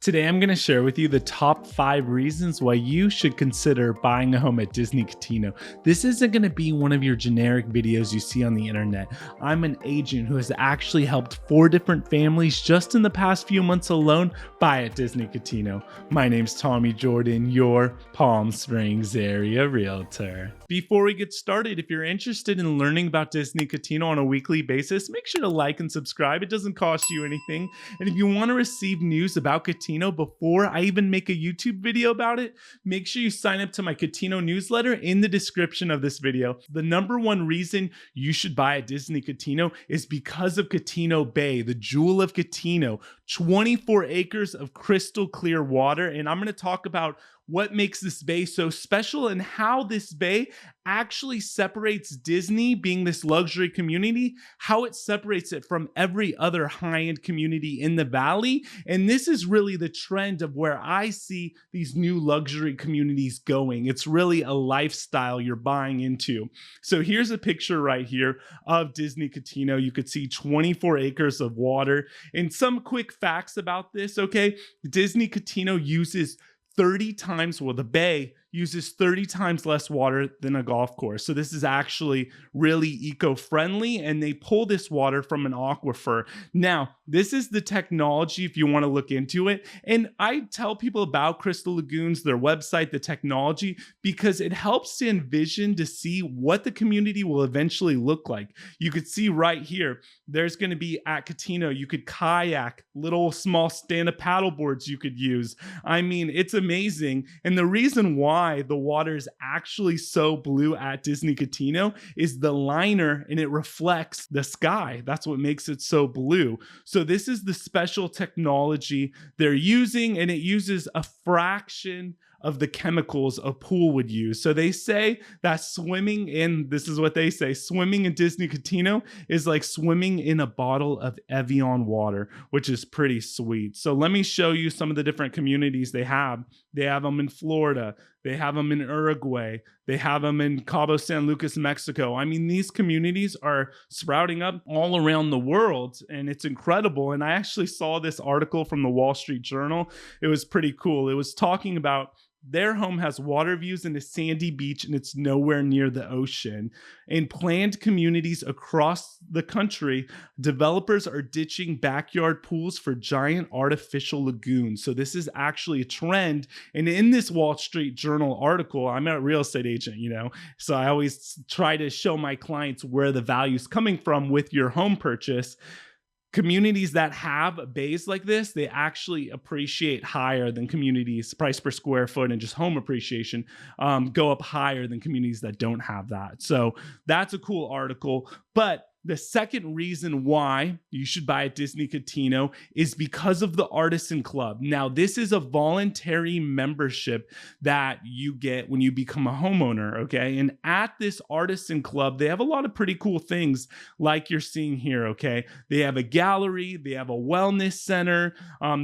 Today, I'm going to share with you the top 5 reasons why you should consider buying a home at Disney Cotino. This isn't going to be one of your generic videos you see on the internet. I'm an agent who has actually helped 4 different families just in the past few months alone buy at Disney Cotino. My name's Tommy Jordan, your Palm Springs area realtor. Before we get started, if you're interested in learning about Disney Cotino on a weekly basis, make sure to like and subscribe. It doesn't cost you anything. And if you want to receive news about Cotino before I even make a YouTube video about it, make sure you sign up to my Cotino newsletter in the description of this video. The number one reason you should buy at Disney Cotino is because of Cotino Bay, the jewel of Cotino, 24 acres of crystal clear water. And I'm going to talk about what makes this bay so special and how this bay actually separates Disney, being this luxury community, how it separates it from every other high-end community in the valley. And this is really the trend of where I see these new luxury communities going. It's really a lifestyle you're buying into. So here's a picture right here of Disney Cotino. You could see 24 acres of water. And some quick facts about this, okay? Disney Cotino uses 30 times, well, the bay uses 30 times less water than a golf course. So this is actually really eco-friendly, and they pull this water from an aquifer. Now, this is the technology if you want to look into it. And I tell people about Crystal Lagoons, their website, the technology, because it helps to envision to see what the community will eventually look like. You could see right here, there's going to be at Cotino, you could kayak, little small stand-up paddle boards you could use. I mean, it's amazing. And the reason why the water is actually so blue at Disney Cotino is the liner, and it reflects the sky. That's what makes it so blue. So this is the special technology they're using, and it uses a fraction of the chemicals a pool would use. So they say that swimming in, this is what they say, swimming in Disney Cotino is like swimming in a bottle of Evian water, which is pretty sweet. So let me show you some of the different communities they have. They have them in Florida. They have them in Uruguay. They have them in Cabo San Lucas, Mexico. I mean, these communities are sprouting up all around the world, and it's incredible. And I actually saw this article from the Wall Street Journal. It was pretty cool. It was talking about their home has water views and a sandy beach, and it's nowhere near the ocean. In planned communities across the country, developers are ditching backyard pools for giant artificial lagoons. So this is actually a trend. And in this Wall Street Journal article, I'm a real estate agent, so I always try to show my clients where the value is coming from with your home purchase. Communities that have bays like this, they actually appreciate higher than communities, price per square foot and just home appreciation go up higher than communities that don't have that. So that's a cool article. But the second reason why you should buy at Disney Cotino is because of the Artisan Club. Now, this is a voluntary membership that you get when you become a homeowner, okay? And at this Artisan Club, they have a lot of pretty cool things like you're seeing here, okay? They have a gallery, they have a wellness center,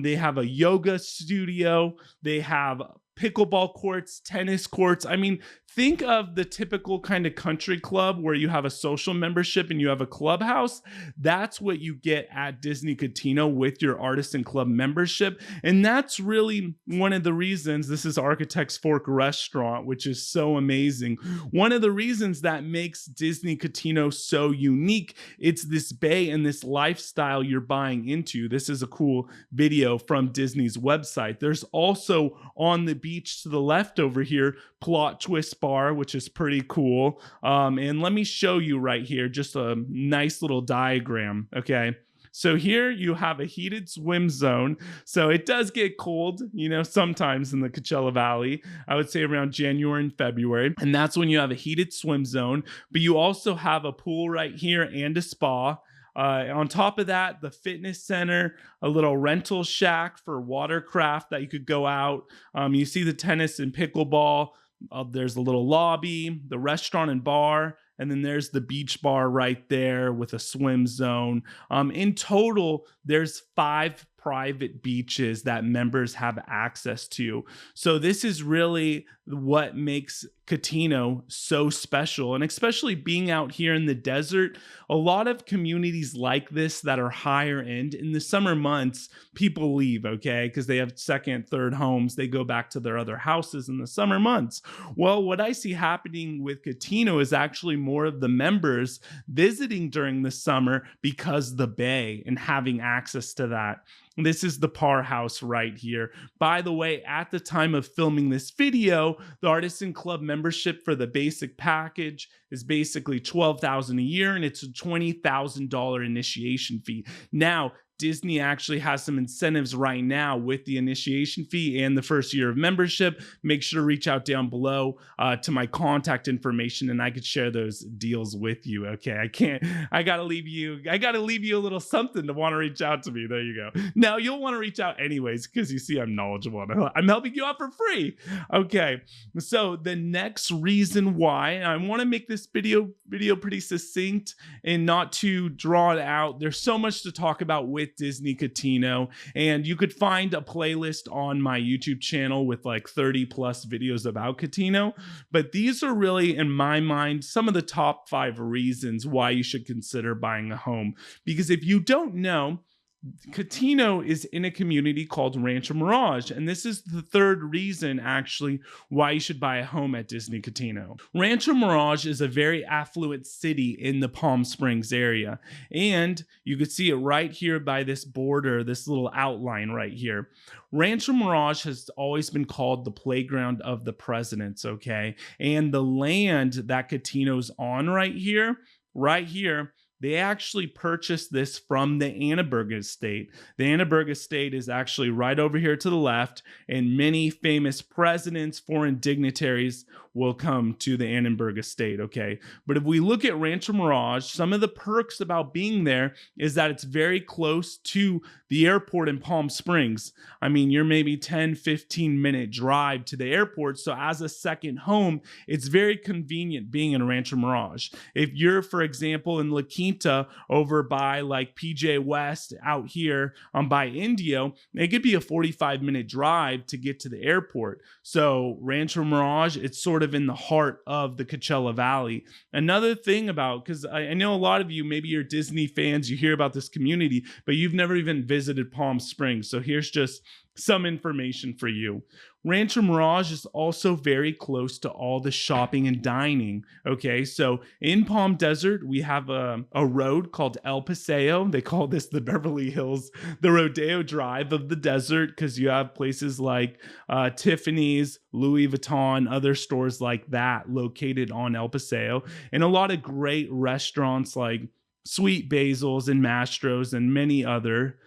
they have a yoga studio, they have pickleball courts, tennis courts. I mean, think of the typical kind of country club where you have a social membership and you have a clubhouse. That's what you get at Disney Cotino with your Artisan Club membership. And that's really one of the reasons, this is Architect's Fork Restaurant, which is so amazing. One of the reasons that makes Disney Cotino so unique, it's this bay and this lifestyle you're buying into. This is a cool video from Disney's website. There's also on the beach to the left over here, Plot Twist Bar, which is pretty cool. And let me show you right here, just a nice little diagram, okay? So here you have a heated swim zone. So it does get cold, sometimes in the Coachella Valley, I would say around January and February. And that's when you have a heated swim zone, but you also have a pool right here and a spa. On top of that, the fitness center, a little rental shack for watercraft that you could go out. You see the tennis and pickleball. There's a little lobby, the restaurant and bar, and then there's the beach bar right there with a swim zone. In total, there's 5 private beaches that members have access to. So this is really what makes Cotino so special. And especially being out here in the desert, a lot of communities like this that are higher end in the summer months, people leave, okay, because they have second, third homes. They go back to their other houses in the summer months. Well, what I see happening with Cotino is actually more of the members visiting during the summer because the bay and having access to that. This is the Par House right here. By the way, at the time of filming this video, the Artisan Club membership for the basic package is basically $12,000 a year, and it's a $20,000 initiation fee. Now, Disney actually has some incentives right now with the initiation fee and the first year of membership. Make sure to reach out down below to my contact information, and I could share those deals with you. Okay, I gotta leave you a little something to want to reach out to me. There you go. Now you'll want to reach out anyways, because you see I'm knowledgeable. I'm helping you out for free. Okay, so the next reason why I want to make this video pretty succinct and not too drawn out. There's so much to talk about with Disney Cotino, and you could find a playlist on my YouTube channel with like 30 plus videos about Cotino, but these are really, in my mind, some of the top 5 reasons why you should consider buying a home. Because if you don't know, Cotino is in a community called Rancho Mirage, and this is the third reason actually why you should buy a home at Disney Cotino. Rancho Mirage is a very affluent city in the Palm Springs area, and you can see it right here by this border, this little outline right here. Rancho Mirage has always been called the playground of the presidents, okay? And the land that Cotino's on right here, they actually purchased this from the Annenberg estate. The Annenberg estate is actually right over here to the left, and many famous presidents, foreign dignitaries will come to the Annenberg estate, okay? But if we look at Rancho Mirage, some of the perks about being there is that it's very close to the airport in Palm Springs. I mean, you're maybe 10, 15-minute drive to the airport, so as a second home, it's very convenient being in Rancho Mirage. If you're, for example, in La Quinta over by like PJ West out here by Indio, it could be a 45-minute drive to get to the airport. So Rancho Mirage, it's sort of in the heart of the Coachella Valley. Another thing about, because I know a lot of you, maybe you're Disney fans, you hear about this community, but you've never even visited Palm Springs. So here's just some information for you. Rancho Mirage is also very close to all the shopping and dining. Okay, so in Palm Desert, we have a road called El Paseo. They call this the Beverly Hills, the Rodeo Drive of the desert, because you have places like Tiffany's, Louis Vuitton, other stores like that located on El Paseo, and a lot of great restaurants like Sweet Basil's and Mastro's and many other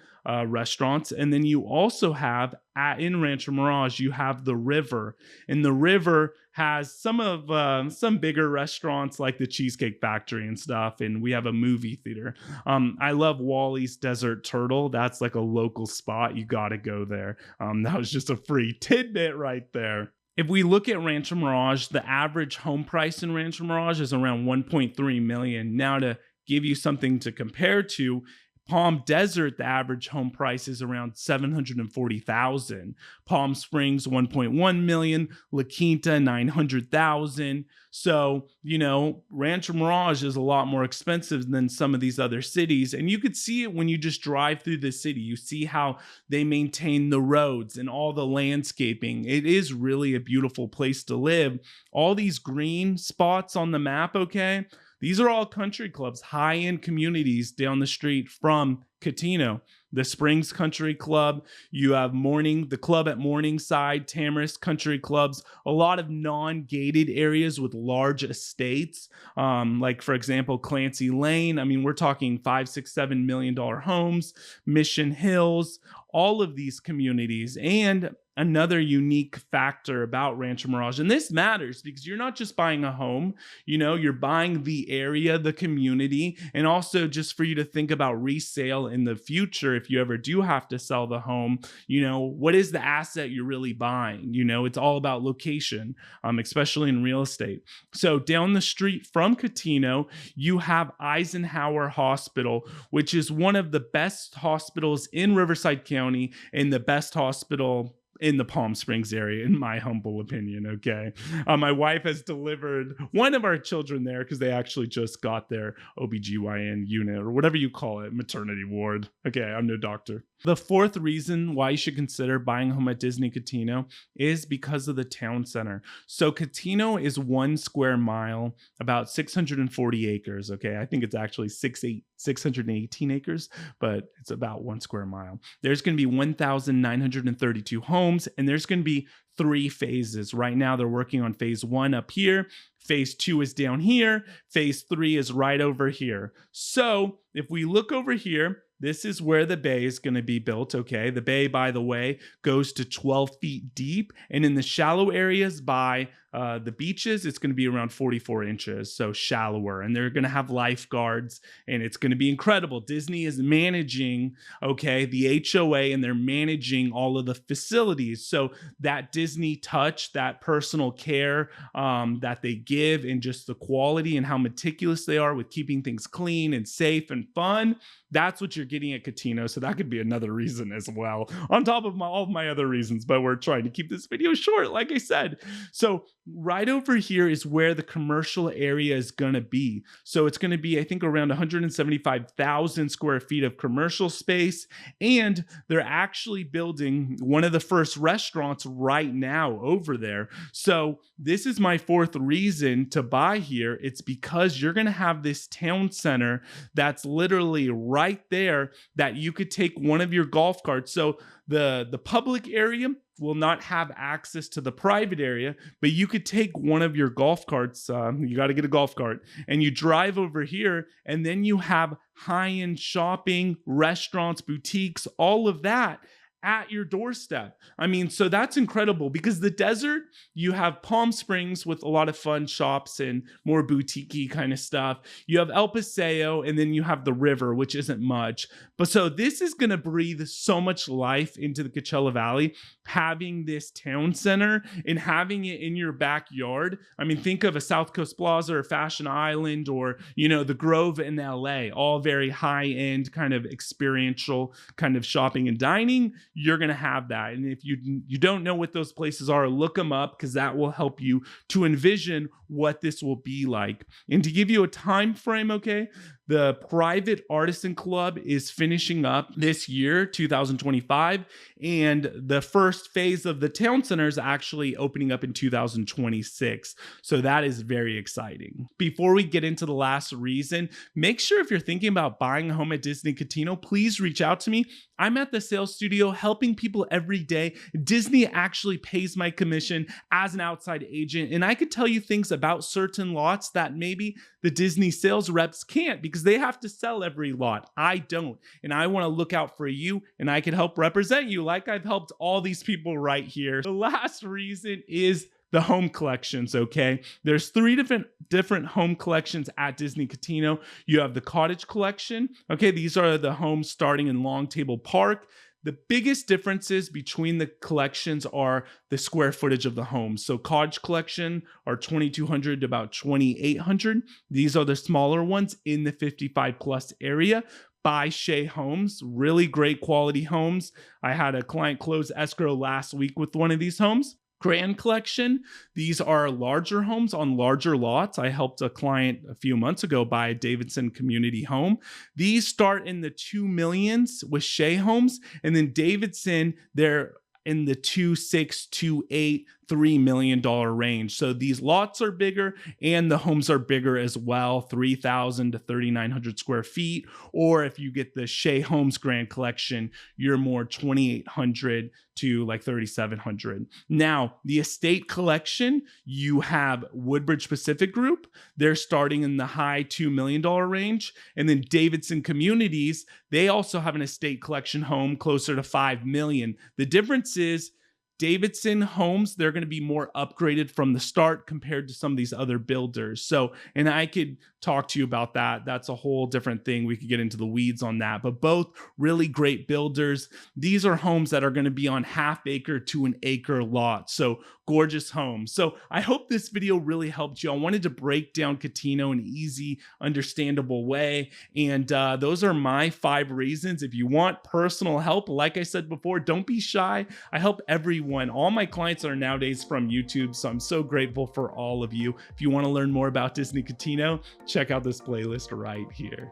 restaurants. And then you also have in Rancho Mirage, you have the river, and the river has some bigger restaurants like the Cheesecake Factory and stuff, and we have a movie theater. I love Wally's Desert Turtle. That's like a local spot. You got to go there. That was just a free tidbit right there. If we look at Rancho Mirage, the average home price in Rancho Mirage is around $1.3 million. Now, to give you something to compare to, Palm Desert, the average home price is around $740,000. Palm Springs, $1.1 million. La Quinta, $900,000. So, you know, Rancho Mirage is a lot more expensive than some of these other cities. And you could see it when you just drive through the city. You see how they maintain the roads and all the landscaping. It is really a beautiful place to live. All these green spots on the map, okay? These are all country clubs, high-end communities down the street from Cotino. The Springs Country Club, you have the club at Morningside, Tamarisk Country Clubs, a lot of non-gated areas with large estates, like, for example, Clancy Lane. I mean, we're talking $5, $6, $7 million homes, Mission Hills, all of these communities. And another unique factor about Rancho Mirage. And this matters because you're not just buying a home, you're buying the area, the community, and also just for you to think about resale in the future if you ever do have to sell the home. What is the asset you're really buying? It's all about location, especially in real estate. So down the street from Cotino, you have Eisenhower Hospital, which is one of the best hospitals in Riverside County and the best hospital in the Palm Springs area, in my humble opinion. Okay. My wife has delivered one of our children there because they actually just got their OBGYN unit, or whatever you call it, maternity ward. Okay. I'm no doctor. The fourth reason why you should consider buying a home at Disney Cotino is because of the town center. So Cotino is 1 square mile, about 640 acres. Okay. I think it's actually 618 acres, but it's about 1 square mile. There's going to be 1,932 homes, and there's going to be 3 phases. Right now, they're working on phase 1 up here. Phase 2 is down here. Phase 3 is right over here. So if we look over here, this is where the bay is going to be built, okay? The bay, by the way, goes to 12 feet deep. And in the shallow areas by the beaches, it's going to be around 44 inches, so shallower. And they're going to have lifeguards, and it's going to be incredible. Disney is managing, okay, the HOA, and they're managing all of the facilities. So that Disney touch, that personal care that they give, and just the quality and how meticulous they are with keeping things clean and safe and fun, that's what you're getting at Cotino. So that could be another reason as well, on top of all of my other reasons, but we're trying to keep this video short, like I said. So right over here is where the commercial area is going to be. So it's going to be, I think, around 175,000 square feet of commercial space. And they're actually building one of the first restaurants right now over there. So this is my fourth reason to buy here. It's because you're going to have this town center that's literally right there that you could take one of your golf carts. So the public area will not have access to the private area, but you could take one of your golf carts. You got to get a golf cart, and you drive over here, and then you have high-end shopping, restaurants, boutiques, all of that at your doorstep. I mean, so that's incredible, because the desert, you have Palm Springs with a lot of fun shops and more boutique-y kind of stuff. You have El Paseo, and then you have the river, which isn't much. But so this is going to breathe so much life into the Coachella Valley, having this town center and having it in your backyard. I mean, think of a South Coast Plaza or Fashion Island, or, the Grove in LA, all very high-end kind of experiential kind of shopping and dining. You're going to have that. And if you don't know what those places are, look them up, because that will help you to envision what this will be like. And to give you a time frame, okay, the private Artisan Club is finishing up this year, 2025, and the first phase of the town center is actually opening up in 2026. So that is very exciting. Before we get into the last reason, make sure if you're thinking about buying a home at Disney Cotino, please reach out to me. I'm at the sales studio helping people every day. Disney actually pays my commission as an outside agent, and I could tell you things about certain lots that maybe the Disney sales reps can't, because they have to sell every lot. I don't, and I want to look out for you, and I can help represent you like I've helped all these people right here. The last reason is the home collections, okay? There's 3 different home collections at Disney Cotino. You have the cottage collection, okay? These are the homes starting in Long Table Park. The biggest differences between the collections are the square footage of the homes. So cottage collection are 2,200 to about 2,800. These are the smaller ones in the 55 plus area. By Shea Homes, really great quality homes. I had a client close escrow last week with one of these homes. Grand Collection, these are larger homes on larger lots. I helped a client a few months ago buy a Davidson community home. These start in the 2 millions with Shea Homes, and then Davidson, they're in the 2.6, 2.8, $3 million range. So these lots are bigger, and the homes are bigger as well, 3,000 to 3,900 square feet. Or if you get the Shea Homes Grand Collection, you're more 2,800 to like 3,700. Now, the estate collection, you have Woodbridge Pacific Group. They're starting in the high $2 million range. And then Davidson Communities, they also have an estate collection home closer to $5 million. The difference is Davidson homes, they're going to be more upgraded from the start compared to some of these other builders. So, and I could talk to you about that. That's a whole different thing. We could get into the weeds on that, but both really great builders. These are homes that are going to be on half-acre to an acre lots. So gorgeous homes. So I hope this video really helped you. I wanted to break down Cotino in an easy, understandable way. And those are my 5 reasons. If you want personal help, like I said before, don't be shy. I help everyone. All my clients are nowadays from YouTube, so I'm so grateful for all of you. If you want to learn more about Disney Cotino, check out this playlist right here.